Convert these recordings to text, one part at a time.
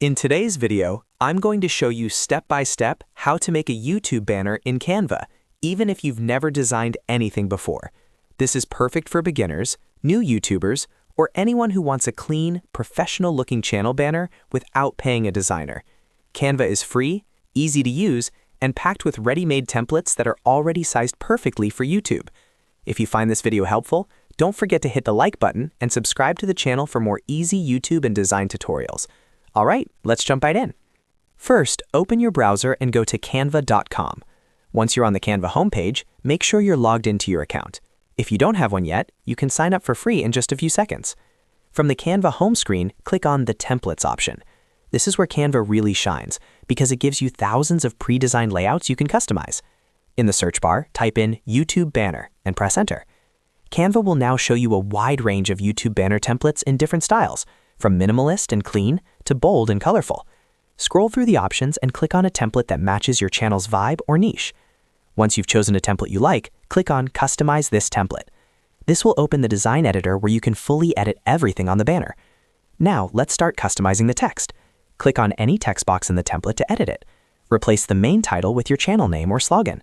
In today's video, I'm going to show you step-by-step how to make a YouTube banner in Canva, even if you've never designed anything before. This is perfect for beginners, new YouTubers, or anyone who wants a clean, professional-looking channel banner without paying a designer. Canva is free, easy to use, and packed with ready-made templates that are already sized perfectly for YouTube. If you find this video helpful, don't forget to hit the like button and subscribe to the channel for more easy YouTube and design tutorials. All right, let's jump right in. First, open your browser and go to canva.com. Once you're on the Canva homepage, make sure you're logged into your account. If you don't have one yet, you can sign up for free in just a few seconds. From the Canva home screen, click on the Templates option. This is where Canva really shines because it gives you thousands of pre-designed layouts you can customize. In the search bar, type in YouTube banner and press enter. Canva will now show you a wide range of YouTube banner templates in different styles, from minimalist and clean to bold and colorful. Scroll through the options and click on a template that matches your channel's vibe or niche. Once you've chosen a template you like, click on Customize this template. This will open the design editor where you can fully edit everything on the banner. Now, let's start customizing the text. Click on any text box in the template to edit it. Replace the main title with your channel name or slogan.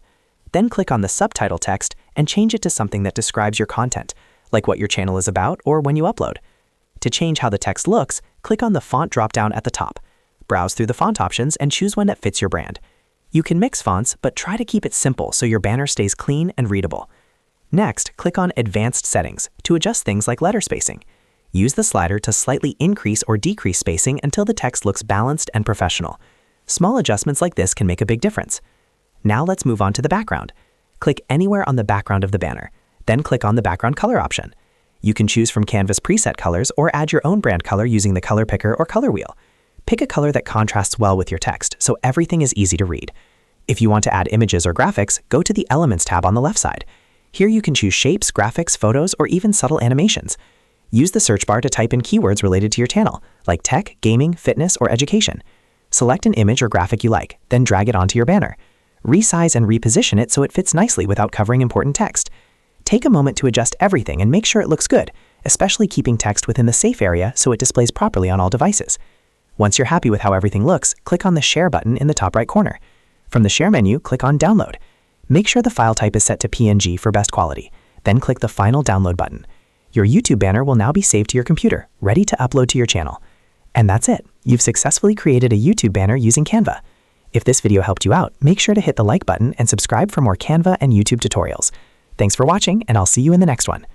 Then click on the subtitle text and change it to something that describes your content, like what your channel is about or when you upload. To change how the text looks, click on the font dropdown at the top. Browse through the font options and choose one that fits your brand. You can mix fonts, but try to keep it simple so your banner stays clean and readable. Next, click on Advanced Settings to adjust things like letter spacing. Use the slider to slightly increase or decrease spacing until the text looks balanced and professional. Small adjustments like this can make a big difference. Now let's move on to the background. Click anywhere on the background of the banner, then click on the background color option. You can choose from Canva's preset colors or add your own brand color using the color picker or color wheel. Pick a color that contrasts well with your text so everything is easy to read. If you want to add images or graphics, go to the Elements tab on the left side. Here you can choose shapes, graphics, photos, or even subtle animations. Use the search bar to type in keywords related to your channel, like tech, gaming, fitness, or education. Select an image or graphic you like, then drag it onto your banner. Resize and reposition it so it fits nicely without covering important text. Take a moment to adjust everything and make sure it looks good, especially keeping text within the safe area so it displays properly on all devices. Once you're happy with how everything looks, click on the Share button in the top right corner. From the Share menu, click on Download. Make sure the file type is set to PNG for best quality, then click the Final Download button. Your YouTube banner will now be saved to your computer, ready to upload to your channel. And that's it. You've successfully created a YouTube banner using Canva. If this video helped you out, make sure to hit the like button and subscribe for more Canva and YouTube tutorials. Thanks for watching, and I'll see you in the next one.